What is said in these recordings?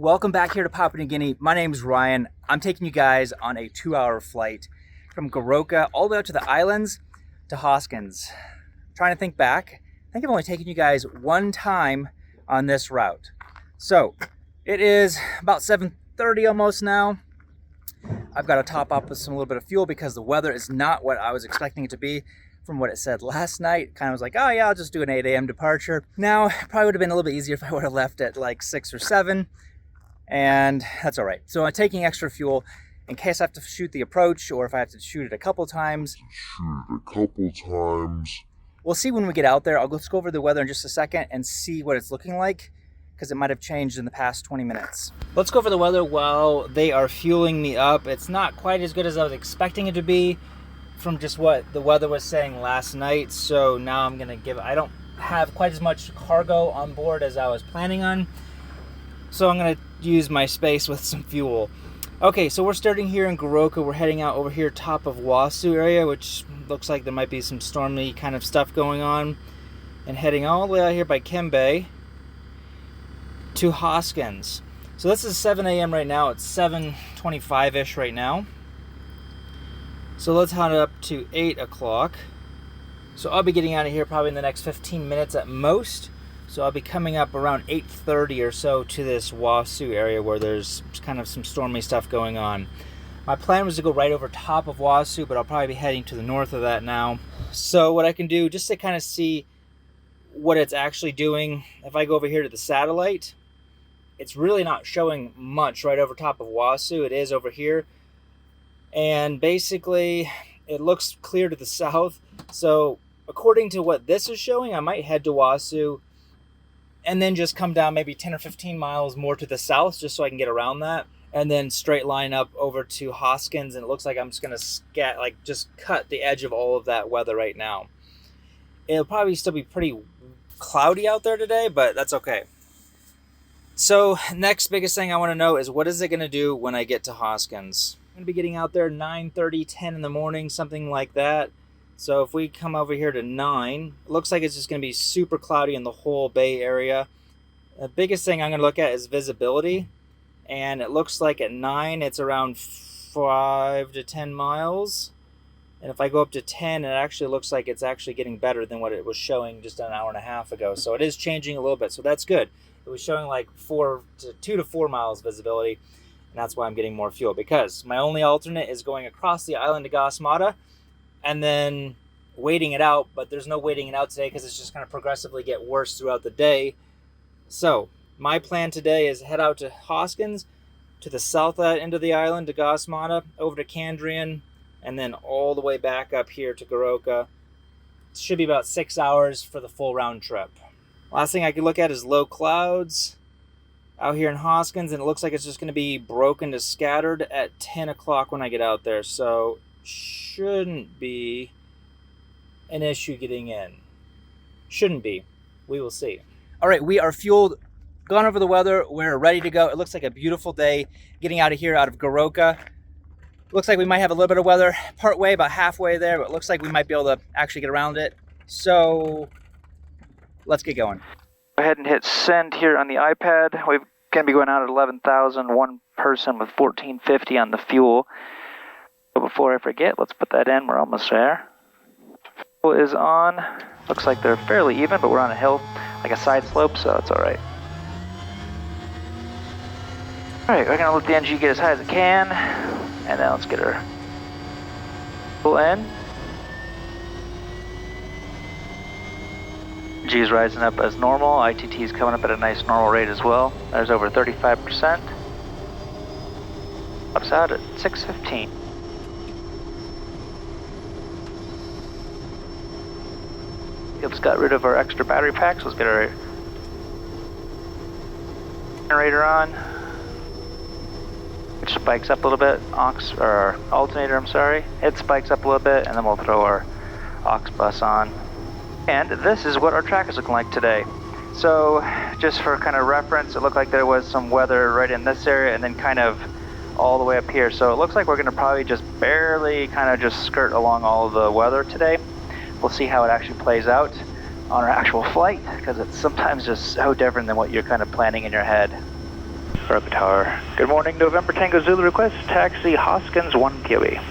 Welcome back here to Papua New Guinea. My name's Ryan. I'm taking you guys on a 2-hour flight from Goroka all the way out to the islands to Hoskins. Trying to think back, I think I've only taken you guys one time on this route. So it is about 7:30 almost now. I've got to top up with some little bit of fuel because the weather is not what I was expecting it to be from what it said last night. Kind of was like, oh yeah, I'll just do an 8 a.m. departure. Now, it probably would have been a little bit easier if I would have left at like 6 or 7. And that's all right. So I'm taking extra fuel in case I have to shoot the approach or if I have to shoot it a couple times. We'll see when we get out there. Let's go over the weather in just a second and see what it's looking like because it might have changed in the past 20 minutes. Let's go over the weather while they are fueling me up. It's not quite as good as I was expecting it to be from just what the weather was saying last night. So now I'm gonna I don't have quite as much cargo on board as I was planning on. So I'm gonna use my space with some fuel. Okay, so we're starting here in Goroka. We're heading out over here top of Wasu area, which looks like there might be some stormy kind of stuff going on, and heading all the way out here by Kembe to Hoskins. So this is 7 a.m. right now. It's 7:25-ish right now. So let's head up to 8 o'clock. So I'll be getting out of here probably in the next 15 minutes at most. So I'll be coming up around 8:30 or so to this Wasu area where there's kind of some stormy stuff going on. My plan was to go right over top of Wasu, but I'll probably be heading to the north of that now. So what I can do, just to kind of see what it's actually doing, if I go over here to the satellite, it's really not showing much right over top of Wasu. It is over here. And basically, it looks clear to the south. So according to what this is showing, I might head to Wasu and then just come down maybe 10 or 15 miles more to the south just so I can get around that. And then straight line up over to Hoskins. And it looks like I'm just going to just cut the edge of all of that weather right now. It'll probably still be pretty cloudy out there today, but that's okay. So next biggest thing I want to know is what is it going to do when I get to Hoskins? I'm going to be getting out there 9:30, 10 in the morning, something like that. So if we come over here to 9, it looks like it's just going to be super cloudy in the whole Bay Area. The biggest thing I'm going to look at is visibility. And it looks like at 9, it's around 5 to 10 miles. And if I go up to 10, it actually looks like it's actually getting better than what it was showing just an hour and a half ago. So it is changing a little bit. So that's good. It was showing like 2 to 4 miles visibility. And that's why I'm getting more fuel. Because my only alternate is going across the island to Gasmata and then waiting it out, but there's no waiting it out today because it's just going to progressively get worse throughout the day. So my plan today is head out to Hoskins, to the south end of the island to Gasmata, over to Kandrian, and then all the way back up here to Goroka. It should be about 6 hours for the full round trip. Last thing I could look at is low clouds out here in Hoskins, and it looks like it's just going to be broken to scattered at 10 o'clock when I get out there. So shouldn't be an issue getting in. Shouldn't be. We will see. All right, we are fueled, gone over the weather. We're ready to go. It looks like a beautiful day getting out of here, out of Goroka. Looks like we might have a little bit of weather part way, about halfway there, but it looks like we might be able to actually get around it. So let's get going. Go ahead and hit send here on the iPad. We're going to be going out at 11,000, one person with 1450 on the fuel. But before I forget, let's put that in. We're almost there. Fuel is on. Looks like they're fairly even, but we're on a hill, like a side slope, so it's all right. All right, we're going to let the NG get as high as it can, and then let's get her fuel in. G is rising up as normal. ITT is coming up at a nice normal rate as well. There's over 35%. Ups out at 6:15. Just got rid of our extra battery packs. Let's get our generator on, which spikes up a little bit. Alternator, I'm sorry. It spikes up a little bit, and then we'll throw our aux bus on. And this is what our track is looking like today. So just for kind of reference, it looked like there was some weather right in this area and then kind of all the way up here. So it looks like we're going to probably just barely kind of just skirt along all of the weather today. We'll see how it actually plays out on our actual flight because it's sometimes just so different than what you're kind of planning in your head. Rudder Tower. Good morning, November Tango Zulu request, taxi Hoskins 1 QE.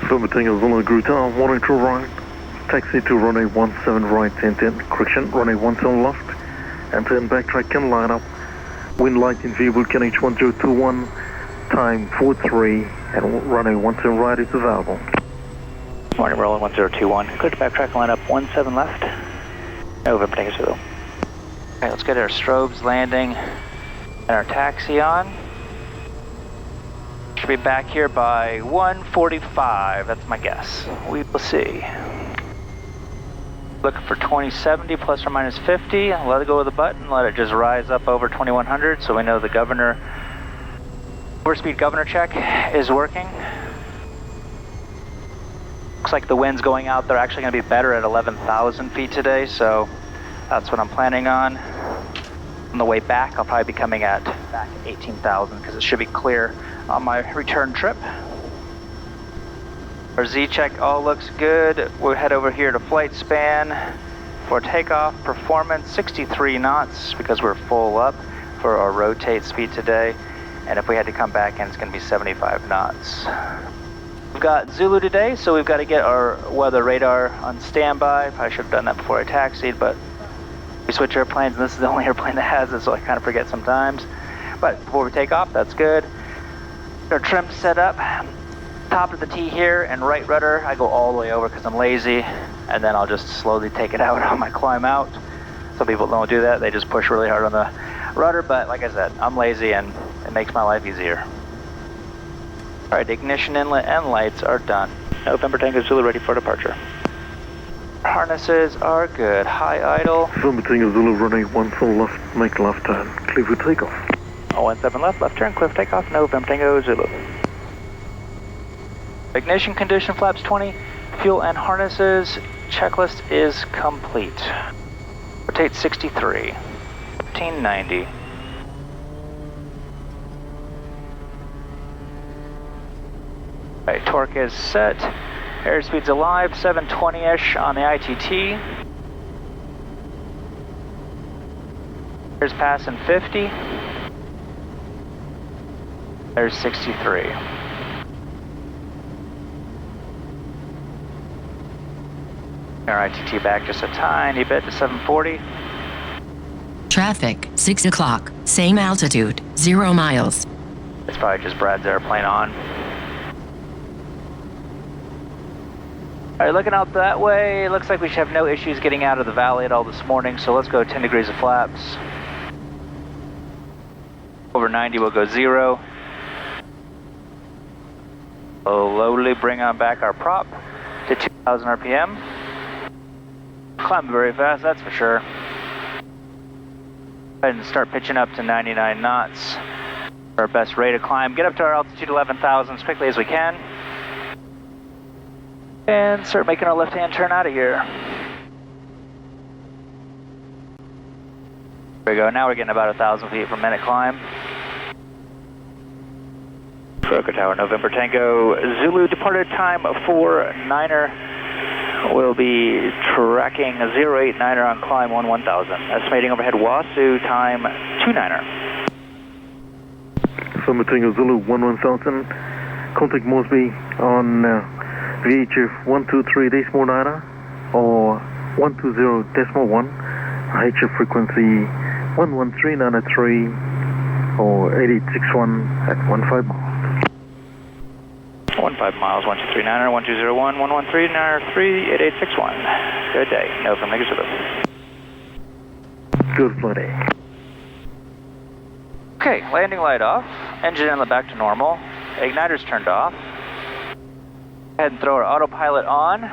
November Tango Zulu Group Tower, morning to right, taxi to runway 17 right, 1010, correction, runway 17 left, and turn backtrack can line up, wind light in view, Vulcan H1021, time 43, and runway 17 right is available. Morning, rolling 1021, clear to backtrack, line up 17 left, November Tango Zulu. Okay, let's get our strobes landing and our taxi on. Should be back here by 1:45, that's my guess. We will see. Looking for 2070 plus or minus 50. Let it go with the button, let it just rise up over 2100 so we know the governor, overspeed governor check is working. Looks like the wind's going out. They're actually going to be better at 11,000 feet today, so that's what I'm planning on. On the way back, I'll probably be coming at back at 18,000 because it should be clear on my return trip. Our Z-check all looks good. We'll head over here to flight span for takeoff. Performance 63 knots because we're full up for our rotate speed today. And if we had to come back in, it's going to be 75 knots. We've got Zulu today, so we've got to get our weather radar on standby. Probably should have done that before I taxied, but we switch airplanes and this is the only airplane that has it, so I kind of forget sometimes. But before we take off, that's good. Our trim set up. Top of the T here and right rudder, I go all the way over because I'm lazy, and then I'll just slowly take it out on my climb out. Some people don't do that, they just push really hard on the rudder, but like I said, I'm lazy and it makes my life easier. Alright, ignition inlet and lights are done. November Tango Zulu ready for departure. Harnesses are good. High idle. November Tango Zulu running 17 left, make left turn, clear for takeoff. 17 left turn, clear for takeoff, November Tango Zulu. Ignition condition, flaps 20, fuel and harnesses, checklist is complete. Rotate 63, 1590. Alright, torque is set, airspeed's alive, 720-ish on the ITT. There's passing 50. There's 63. Our ITT back just a tiny bit to 740. Traffic, 6 o'clock, same altitude, 0 miles. It's probably just Brad's airplane on. Alright, looking out that way, it looks like we should have no issues getting out of the valley at all this morning, so let's go 10 degrees of flaps. Over 90 we'll go 0. Slowly bring on back our prop to 2,000 RPM. Climb very fast, that's for sure. Go ahead and start pitching up to 99 knots. Our best rate of climb. Get up to our altitude 11,000 as quickly as we can. And start making our left-hand turn out of here. There we go, now we're getting about 1,000 feet per minute climb. Rudder Tower, November Tango Zulu, departed time 49er. We'll be tracking 089er on climb 1000. Estimating overhead Wasu time 29er. November Tango Zulu 1000, contact Moresby on VHF 123.9 or 120.1, HF frequency 11393 or 8861 at 15 miles. 15 miles, 1239er, 1201, 11393, 8861. Good day. No from Zulu. Good flight. Okay, landing light off, engine inlet back to normal, igniter's turned off. Go ahead and throw our autopilot on.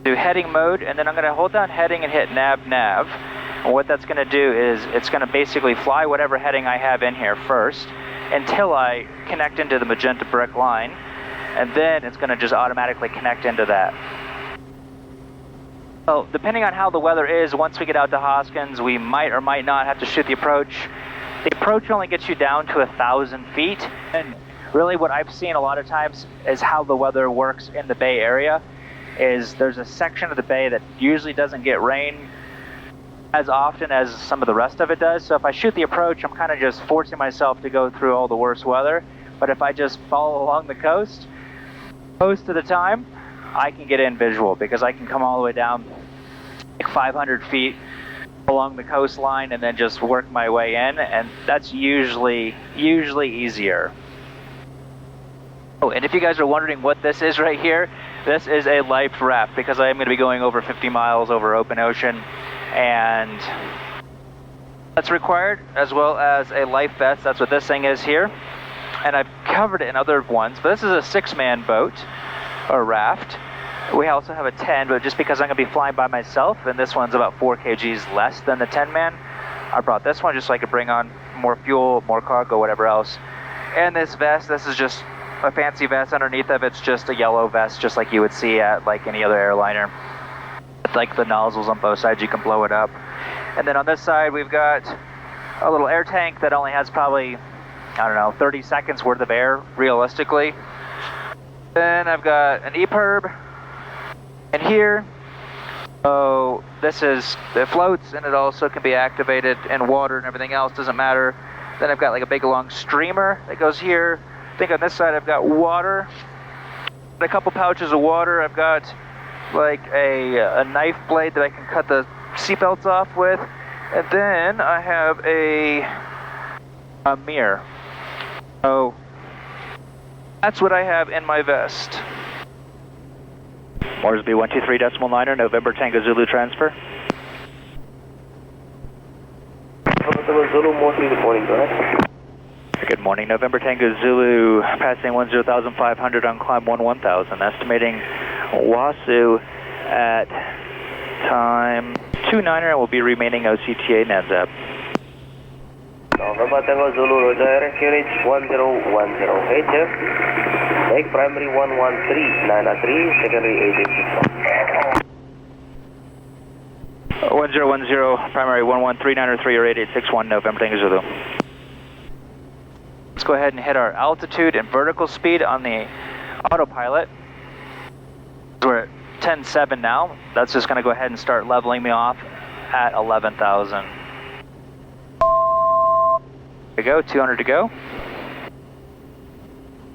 Do heading mode, and then I'm going to hold down heading and hit nav. And what that's going to do is it's going to basically fly whatever heading I have in here first until I connect into the magenta brick line, and then it's going to just automatically connect into that. So depending on how the weather is, once we get out to Hoskins, we might or might not have to shoot the approach. The approach only gets you down to 1,000 feet, and really what I've seen a lot of times is how the weather works in the Bay Area is there's a section of the bay that usually doesn't get rain as often as some of the rest of it does. So if I shoot the approach, I'm kind of just forcing myself to go through all the worst weather. But if I just follow along the coast, most of the time, I can get in visual because I can come all the way down like 500 feet along the coastline and then just work my way in, and that's usually easier. Oh, and if you guys are wondering what this is right here, this is a life raft because I am going to be going over 50 miles over open ocean, and that's required, as well as a life vest. That's what this thing is here, and I've covered it in other ones, but this is a 6-man boat or raft. We also have a 10, but just because I'm going to be flying by myself, and this one's about 4 kgs less than the 10-man, I brought this one just so I could bring on more fuel, more cargo, whatever else. And this vest, this is just a fancy vest. Underneath of it's just a yellow vest, just like you would see at like any other airliner. With like the nozzles on both sides, you can blow it up. And then on this side, we've got a little air tank that only has probably, I don't know, 30 seconds worth of air, realistically. Then I've got an EPIRB. And here, oh, it floats, and it also can be activated in water and everything else, doesn't matter. Then I've got like a big long streamer that goes here. I think on this side I've got water, a couple pouches of water. I've got like a knife blade that I can cut the seatbelts off with. And then I have a mirror. So that's what I have in my vest. Moresby 123.9er, November Tango Zulu transfer. Zulu, Moresby, good morning, go ahead. Good morning, November Tango Zulu, passing 10,500 on climb 11,000, estimating Wasu at time 29er, and will be remaining OCTA NADZAB. November Tango Zulu, Roger, QNH 1010, HF. Take primary 113, 903, secondary 8861. 1010, primary 113903 or 8861, November Tango Zulu. Let's go ahead and hit our altitude and vertical speed on the autopilot. We're at 10.7 now. That's just going to go ahead and start leveling me off at 11,000. There we go, 200 to go.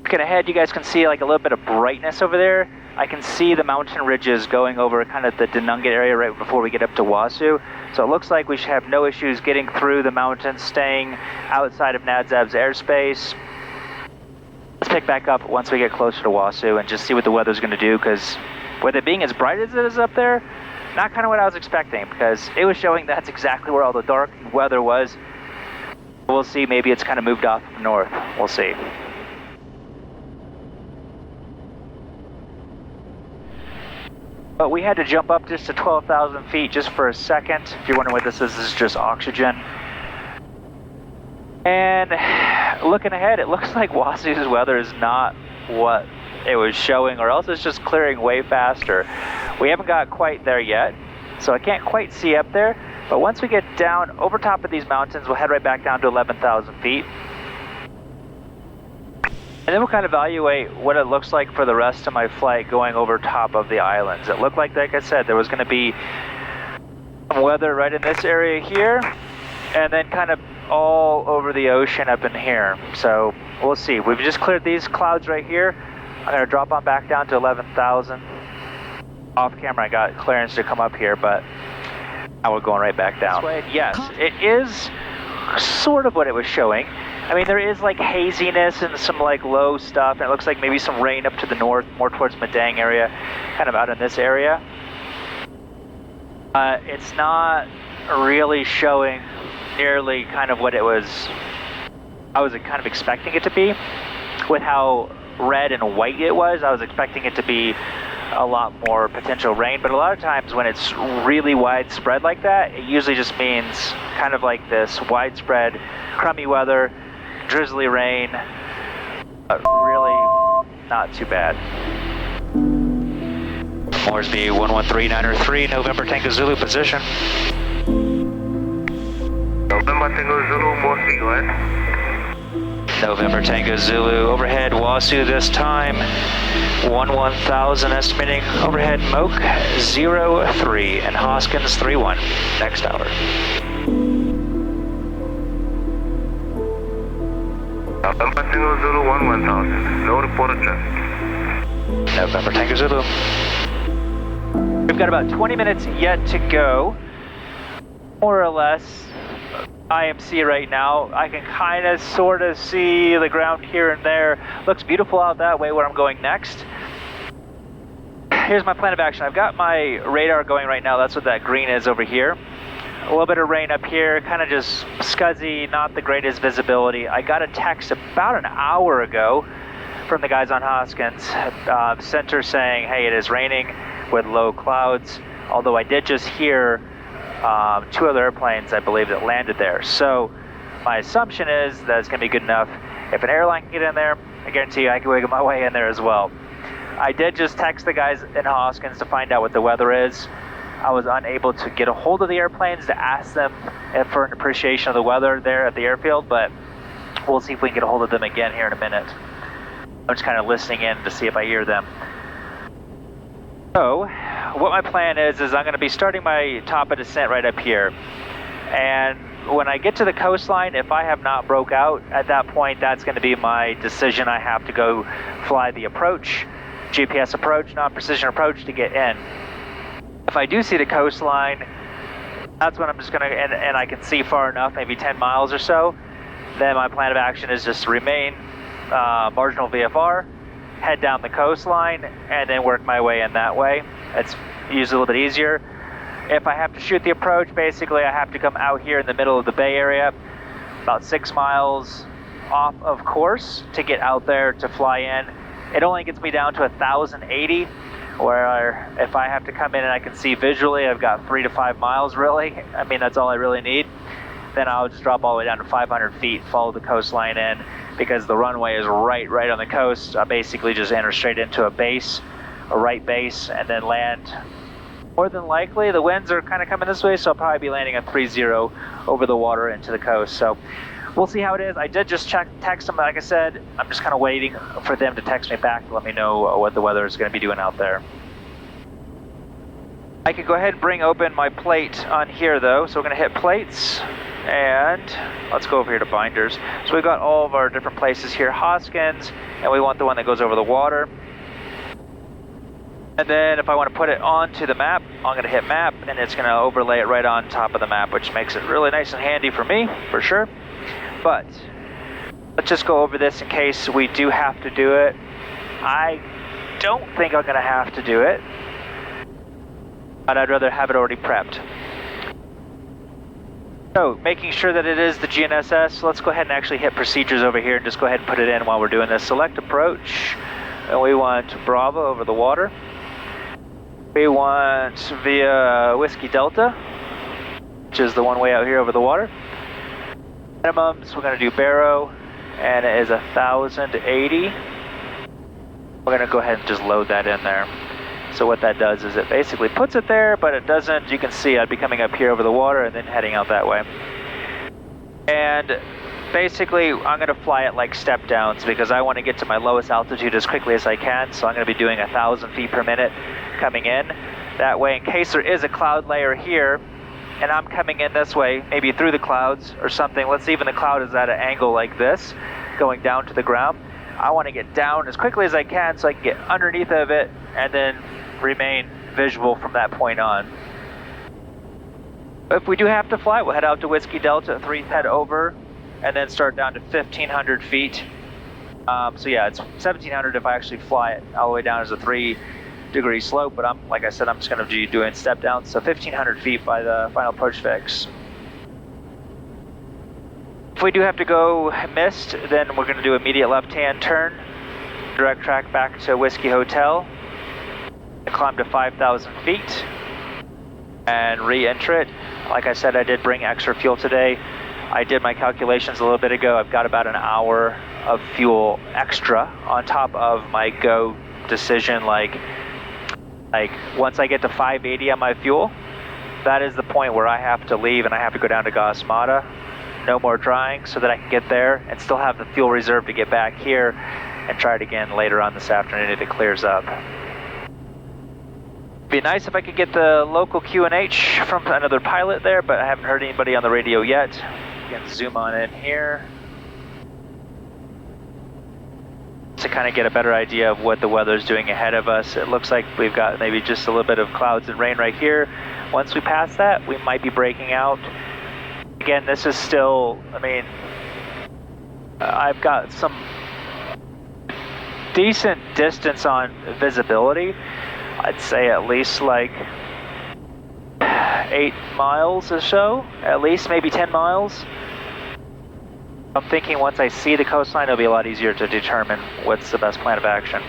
Looking ahead, you guys can see like a little bit of brightness over there. I can see the mountain ridges going over kind of the Denungat area right before we get up to Wasu. So it looks like we should have no issues getting through the mountains, staying outside of NADZAB's airspace. Let's pick back up once we get closer to Wasu and just see what the weather's going to do, because with it being as bright as it is up there, not kind of what I was expecting, because it was showing that's exactly where all the dark weather was. We'll see, maybe it's kind of moved off north. We'll see. But we had to jump up just to 12,000 feet just for a second. If you're wondering what this is just oxygen. And looking ahead, it looks like Wasu's weather is not what it was showing, or else it's just clearing way faster. We haven't got quite there yet, so I can't quite see up there. But once we get down over top of these mountains, we'll head right back down to 11,000 feet. And then we'll kind of evaluate what it looks like for the rest of my flight going over top of the islands. It looked like I said, there was going to be some weather right in this area here, and then kind of all over the ocean up in here. So we'll see. We've just cleared these clouds right here. I'm going to drop on back down to 11,000. Off camera, I got clearance to come up here, but now we're going right back down. Yes, it is sort of what it was showing. I mean, there is like haziness and some like low stuff, and it looks like maybe some rain up to the north, more towards Madang area, kind of out in this area. It's not really showing nearly kind of what I was kind of expecting it to be. With how red and white it was, I was expecting it to be a lot more potential rain, but a lot of times when it's really widespread like that, it usually just means kind of like this widespread crummy weather, drizzly rain, but really not too bad. Moresby 113903, November Tango Zulu position. November Tango Zulu, Moresby, go ahead. November Tango Zulu, overhead Wasu this time, 11,000 estimating, overhead Moke 03 and Hoskins 31, next hour. November Tango Zulu 11,000, no reported traffic. November Tango Zulu. We've got about 20 minutes yet to go, more or less. IMC right now. I can kind of sort of see the ground here and there. Looks beautiful out that way where I'm going next. Here's my plan of action. I've got my radar going right now. That's what that green is over here. A little bit of rain up here, kind of just scuzzy, not the greatest visibility. I got a text about an hour ago from the guys on Hoskins Center saying, hey, it is raining with low clouds. Although I did just hear 2 other airplanes, I believe, that landed there. So my assumption is that it's going to be good enough. If an airline can get in there, I guarantee you I can wiggle my way in there as well. I did just text the guys in Hoskins to find out what the weather is. I was unable to get a hold of the airplanes to ask them for an appreciation of the weather there at the airfield, but we'll see if we can get a hold of them again here in a minute. I'm just kind of listening in to see if I hear them. So, what my plan is I'm going to be starting my top of descent right up here. And when I get to the coastline, if I have not broke out, at that point, that's going to be my decision. I have to go fly the approach, GPS approach, non-precision approach to get in. If I do see the coastline, that's when I'm just going to, and I can see far enough, maybe 10 miles or so, then my plan of action is just to remain marginal VFR, head down the coastline, and then work my way in that way. It's usually a little bit easier. If I have to shoot the approach, basically I have to come out here in the middle of the Bay Area, about 6 miles off of course to get out there to fly in. It only gets me down to 1,080, where if I have to come in and I can see visually, I've got 3 to 5 miles really. I mean, that's all I really need. Then I'll just drop all the way down to 500 feet, follow the coastline in, because the runway is right on the coast. I basically just enter straight into a base, a right base, and then land. More than likely, the winds are kind of coming this way, so I'll probably be landing at 3-0 over the water into the coast. So we'll see how it is. I did just text them, like I said. I'm just kind of waiting for them to text me back to let me know what the weather is going to be doing out there. I could go ahead and bring open my plate on here though. So we're going to hit plates, and let's go over here to binders. So we've got all of our different places here, Hoskins, and we want the one that goes over the water. And then if I want to put it onto the map, I'm going to hit map, and it's going to overlay it right on top of the map, which makes it really nice and handy for me, for sure. But let's just go over this in case we do have to do it. I don't think I'm going to have to do it, but I'd rather have it already prepped. So, making sure that it is the GNSS, let's go ahead and actually hit procedures over here and just go ahead and put it in while we're doing this. Select approach, and we want Bravo over the water. We want via Whiskey Delta, which is the one way out here over the water. Minimums, we're going to do Barrow, and it is 1,080. We're going to go ahead and just load that in there. So what that does is it basically puts it there, but it doesn't. You can see I'd be coming up here over the water and then heading out that way. And basically I'm going to fly it like step downs because I want to get to my lowest altitude as quickly as I can. So I'm going to be doing 1,000 feet per minute coming in. That way, in case there is a cloud layer here and I'm coming in this way, maybe through the clouds or something. Let's see, even the cloud is at an angle like this, going down to the ground. I want to get down as quickly as I can so I can get underneath of it and then remain visual from that point on. If we do have to fly, we'll head out to Whiskey Delta 3, head over, and then start down to 1,500 feet. So yeah, it's 1,700 if I actually fly it all the way down as a 3-degree slope, but like I said, I'm just going to be doing step down, so 1,500 feet by the final approach fix. If we do have to go missed, then we're going to do immediate left-hand turn, direct track back to Whiskey Hotel, climb to 5,000 feet, and re-enter it. Like I said, I did bring extra fuel today. I did my calculations a little bit ago. I've got about an hour of fuel extra on top of my go decision. Like once I get to 580 on my fuel, that is the point where I have to leave and I have to go down to Gasmata. no more drying so that I can get there and still have the fuel reserve to get back here and try it again later on this afternoon if it clears up. Be nice if I could get the local QNH from another pilot there, but I haven't heard anybody on the radio yet. Again, zoom on in here to kind of get a better idea of what the weather's doing ahead of us. It looks like we've got maybe just a little bit of clouds and rain right here. Once we pass that, we might be breaking out. Again, this is still, I mean, I've got some decent distance on visibility. I'd say at least like 8 miles or so, at least maybe 10 miles. I'm thinking once I see the coastline, it'll be a lot easier to determine what's the best plan of action.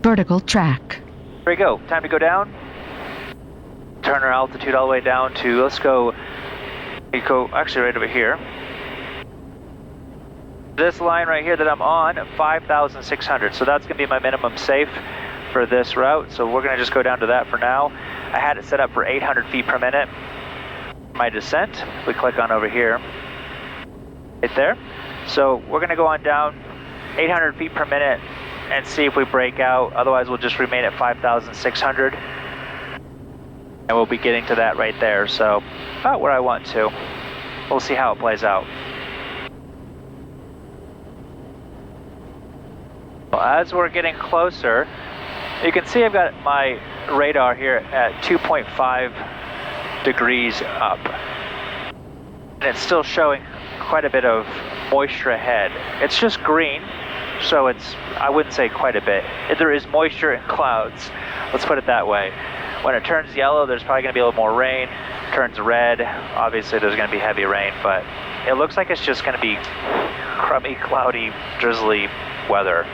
Vertical track. There we go, time to go down. Turn our altitude all the way down to, let's go actually right over here. This line right here that I'm on, 5,600. So that's gonna be my minimum safe for this route. So we're gonna just go down to that for now. I had it set up for 800 feet per minute. My descent, we click on over here, right there. So we're gonna go on down 800 feet per minute and see if we break out. Otherwise we'll just remain at 5,600. And we'll be getting to that right there. So about where I want to. We'll see how it plays out. As we're getting closer, you can see I've got my radar here at 2.5 degrees up. And it's still showing quite a bit of moisture ahead. It's just green, so it's, I wouldn't say quite a bit. There is moisture in clouds, let's put it that way. When it turns yellow, there's probably gonna be a little more rain. Turns red, obviously there's gonna be heavy rain, but it looks like it's just gonna be crummy, cloudy, drizzly weather.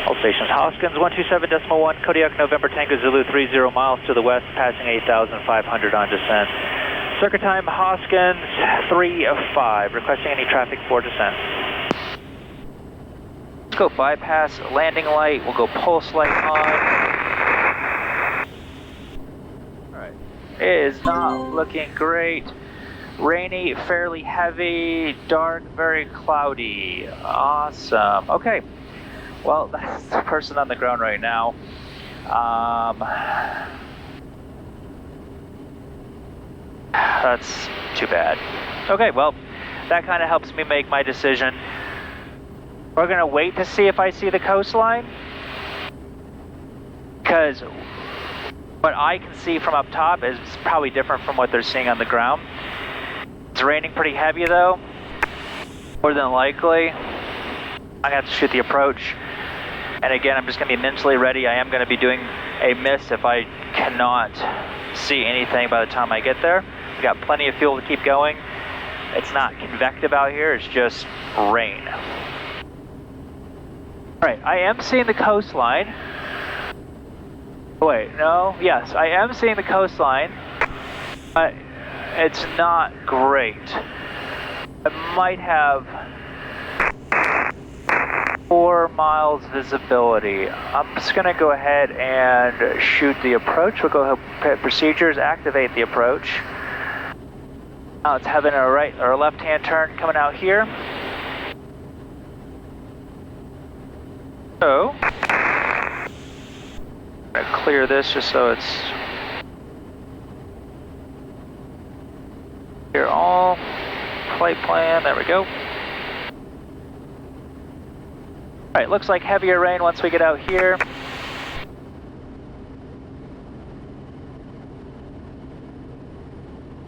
All stations, Hoskins 127.1, Kodiak November Tango Zulu 30 miles to the west, passing 8,500 on descent. Circuit time, Hoskins 3:05, requesting any traffic for descent. Let's go bypass landing light, we'll go pulse light on. Alright, it is not looking great. Rainy, fairly heavy, dark, very cloudy. Awesome, okay. Well, that's the person on the ground right now. That's too bad. Okay, well, that kind of helps me make my decision. We're gonna wait to see if I see the coastline, because what I can see from up top is probably different from what they're seeing on the ground. It's raining pretty heavy though, more than likely. I'm gonna have to shoot the approach. And again, I'm just gonna be mentally ready. I am gonna be doing a miss if I cannot see anything by the time I get there. We've got plenty of fuel to keep going. It's not convective out here, it's just rain. All right, I am seeing the coastline. Wait, no, yes, I am seeing the coastline, but it's not great. I might have 4 miles visibility. I'm just gonna go ahead and shoot the approach. We'll go ahead, hit procedures, activate the approach. Now it's having a right or a left-hand turn coming out here. So, I'm gonna clear this just so it's here. All flight plan. There we go. All right, looks like heavier rain once we get out here.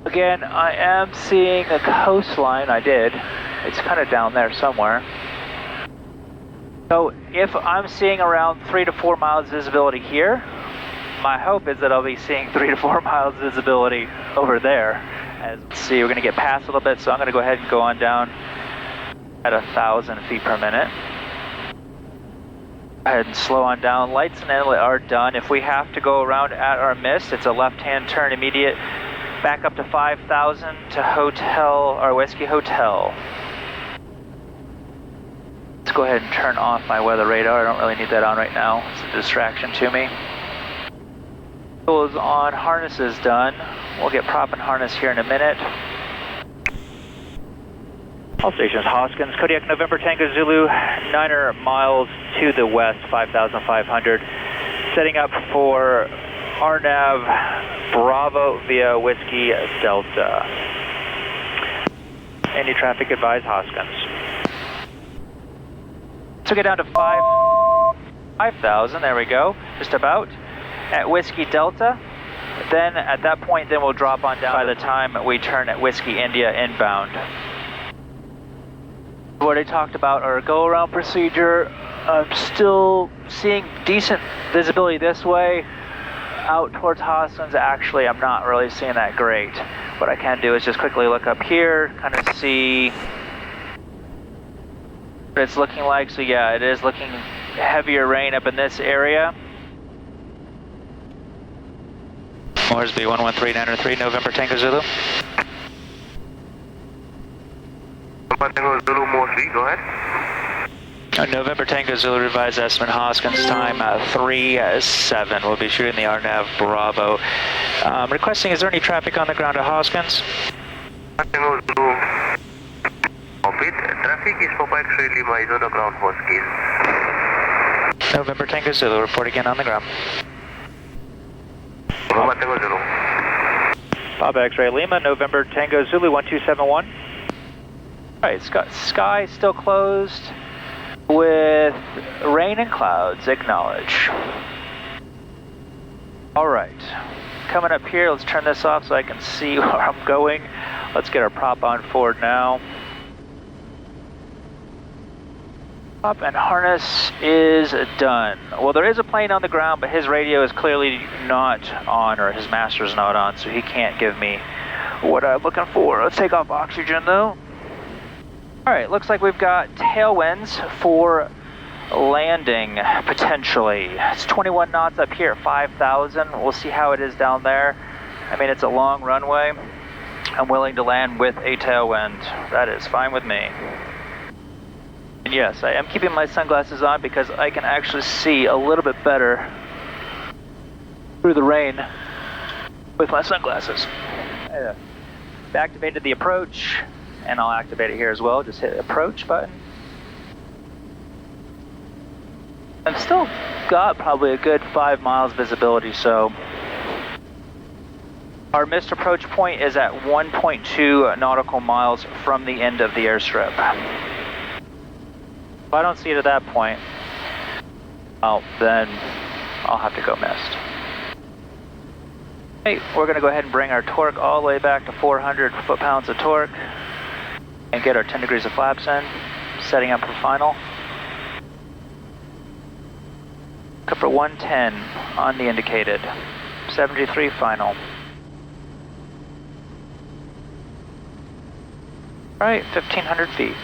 Again, I am seeing a coastline. I did. It's kind of down there somewhere. So if I'm seeing around 3 to 4 miles visibility here, my hope is that I'll be seeing 3 to 4 miles visibility over there. As let's see, we're going to get past a little bit, so I'm going to go ahead and go on down at 1,000 feet per minute. Go ahead and slow on down. Lights and inlet are done. If we have to go around at our miss, it's a left-hand turn immediate. Back up to 5,000 to Hotel, or Whiskey Hotel. Let's go ahead and turn off my weather radar. I don't really need that on right now. It's a distraction to me. Is on, harness is done. We'll get prop and harness here in a minute. All stations, Hoskins, Kodiak November Tango Zulu, 9 miles to the west, 5,500. Setting up for RNAV Bravo via Whiskey Delta. Any traffic advise Hoskins. So get down to 5,000, there we go, just about, at Whiskey Delta. Then at that point, then we'll drop on down by the time we turn at Whiskey India inbound. We already talked about our go-around procedure. I'm still seeing decent visibility this way. Out towards Hoskins, actually, I'm not really seeing that great. What I can do is just quickly look up here, kind of see what it's looking like. So yeah, it is looking heavier rain up in this area. Moresby 11393, November Tango Zulu. Tango Zulu Moresby, go ahead. November Tango Zulu revised estimate Hoskins time 3-7. We'll be shooting the RNAV Bravo. Requesting, is there any traffic on the ground at Hoskins? Tango Zulu. Traffic is actually my zone ground Hoskins. November Tango Zulu, report again on the ground. November Tango Zulu. Bob X-Ray Lima, November Tango Zulu 1271. Alright, sky still closed with rain and clouds, acknowledge. Alright, coming up here, let's turn this off so I can see where I'm going. Let's get our prop on forward now. Prop and harness is done. Well, there is a plane on the ground, but his radio is clearly not on, or his master's not on, so he can't give me what I'm looking for. Let's take off oxygen though. Alright, looks like we've got tailwinds for landing, potentially. It's 21 knots up here, 5,000. We'll see how it is down there. I mean, it's a long runway. I'm willing to land with a tailwind. That is fine with me. And yes, I am keeping my sunglasses on because I can actually see a little bit better through the rain with my sunglasses. I've activated the approach. And I'll activate it here as well. Just hit the approach button. I've still got probably a good 5 miles visibility, so our missed approach point is at 1.2 nautical miles from the end of the airstrip. If I don't see it at that point, well, then I'll have to go missed. Okay, we're going to go ahead and bring our torque all the way back to 400 foot-pounds of torque. And get our 10 degrees of flaps in, setting up for final. Look for 110 on the indicated, 73 final. All right, 1,500 feet.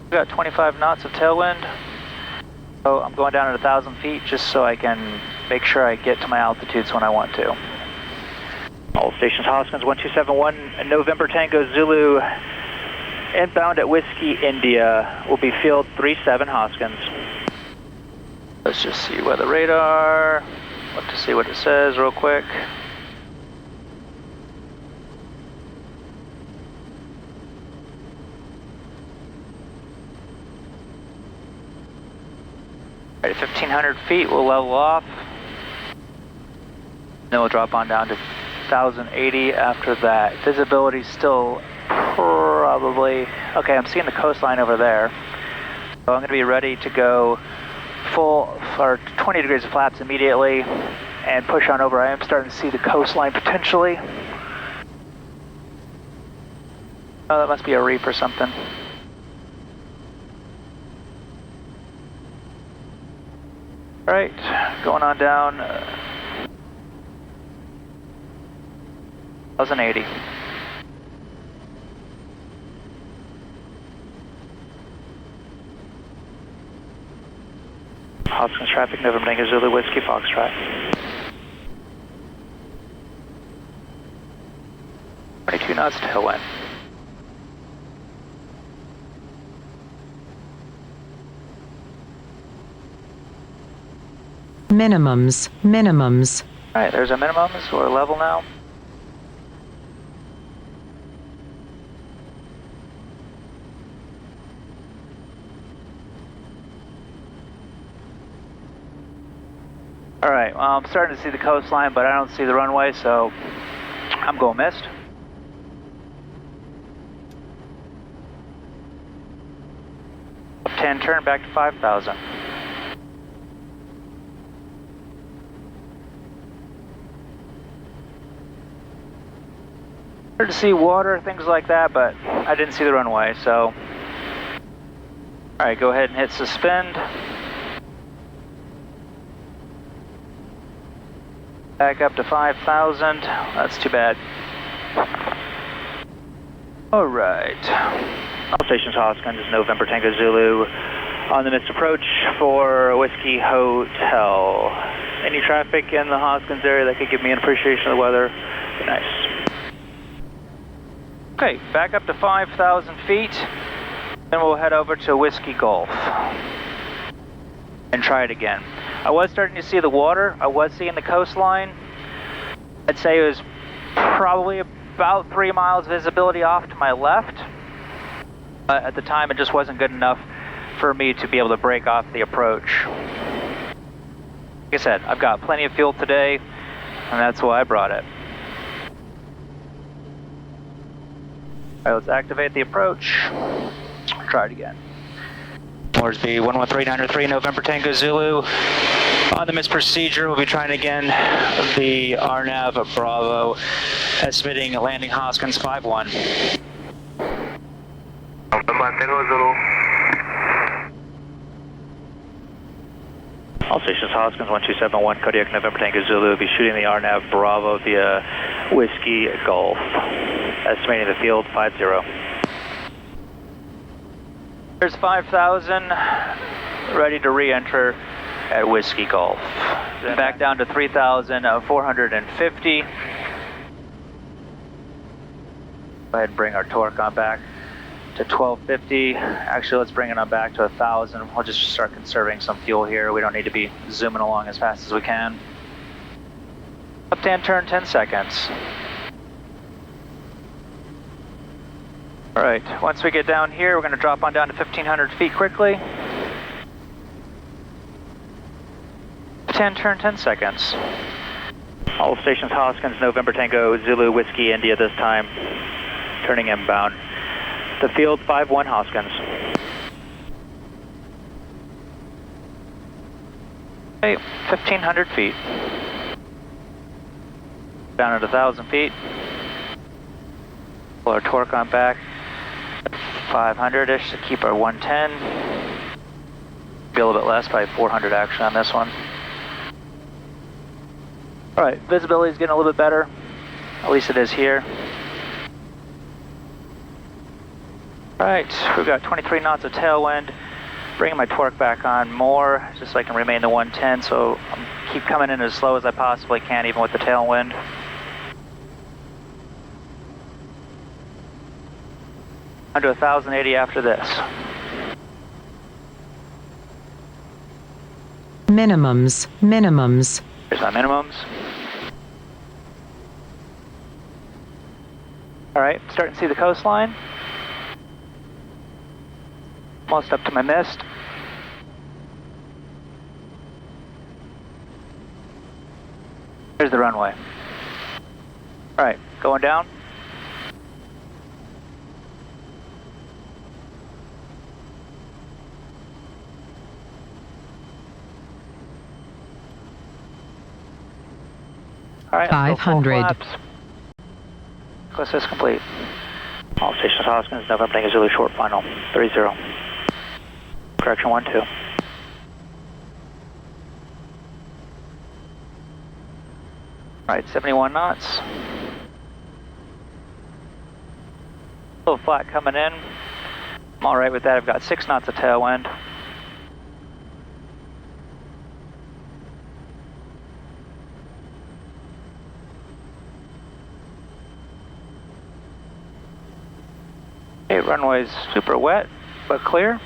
We got 25 knots of tailwind. So I'm going down at 1,000 feet just so I can make sure I get to my altitudes when I want to. All stations, Hoskins 1271, November Tango Zulu, inbound at Whiskey India. Will be field 37 Hoskins. Let's just see where the radar, look to see what it says real quick. At 1,500 feet, we'll level off. Then we'll drop on down to 1,080 after that. Visibility still probably... Okay, I'm seeing the coastline over there. So I'm going to be ready to go full for 20 degrees of flaps immediately and push on over. I am starting to see the coastline potentially. Oh, that must be a reef or something. All right, going on down 1,080. Hoskins traffic, November Tango Zulu, Whiskey Foxtrot. 22 knots tailwind. Minimums. Minimums. All right, there's our minimums. We're level now. All right, well, I'm starting to see the coastline, but I don't see the runway, so I'm going missed. Up 10, turn back to 5,000. Started to see water, things like that, but I didn't see the runway, so. All right, go ahead and hit suspend. Back up to 5,000. That's too bad. All right. All stations Hoskins, November Tango Zulu. On the missed approach for Whiskey Hotel. Any traffic in the Hoskins area that could give me an appreciation of the weather? Be nice. Okay, back up to 5,000 feet. Then we'll head over to Whiskey Gulf. And try it again. I was starting to see the water. I was seeing the coastline. I'd say it was probably about 3 miles visibility off to my left. At the time, it just wasn't good enough for me to be able to break off the approach. Like I said, I've got plenty of fuel today, and that's why I brought it. All right, let's activate the approach. Try it again. Towards the 11393 November Tango Zulu. On the missed procedure, we'll be trying again the RNAV Bravo, estimating landing Hoskins 5-1. November Tango Zulu. All stations Hoskins 1271 Kodiak November Tango Zulu will be shooting the RNAV Bravo via Whiskey Gulf, estimating the field 50. There's 5,000, ready to re-enter at Whiskey Gulf. Then back down to 3,450. Go ahead and bring our torque on back to 1250. Actually, let's bring it on back to 1,000. We'll just start conserving some fuel here. We don't need to be zooming along as fast as we can. Up 10, turn 10 seconds. All right, once we get down here, we're going to drop on down to 1,500 feet quickly. 10, turn 10 seconds. All stations Hoskins, November Tango, Zulu, Whiskey, India this time. Turning inbound. The field 5-1 Hoskins. Okay, 1,500 feet. Down at 1,000 feet. Pull our torque on back. 500-ish to keep our 110. Be a little bit less, probably 400 actually on this one. All right, visibility is getting a little bit better. At least it is here. All right, we've got 23 knots of tailwind. Bringing my torque back on more, just so I can remain the 110. So I'm keep coming in as slow as I possibly can, even with the tailwind. Under 1,080 after this. Minimums. Minimums. Here's my minimums. All right, starting to see the coastline. Almost up to my mist. Here's the runway. All right, going down. All right, 500. Close is complete. All stations Hoskins, November Tango Zulu, short final, 30. Correction 12. All right, 71 knots. A little flat coming in. I'm all right with that. I've got 6 knots of tailwind. Okay, runway's super wet, but clear.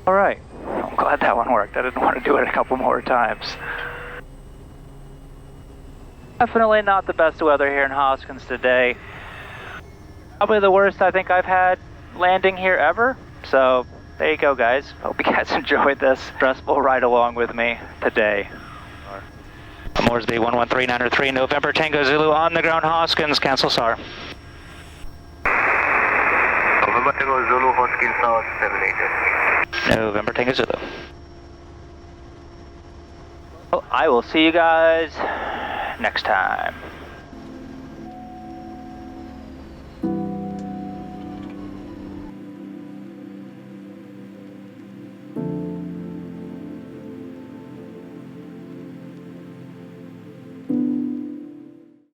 All right, I'm glad that one worked. I didn't want to do it a couple more times. Definitely not the best weather here in Hoskins today. Probably the worst I think I've had landing here ever. So there you go, guys. Hope you guys enjoyed this stressful ride along with me today. Moresby 11393, November Tango Zulu on the ground, Hoskins, cancel SAR. November Tango Zulu, Hoskins South 780. November Tango Zulu. Well, I will see you guys next time.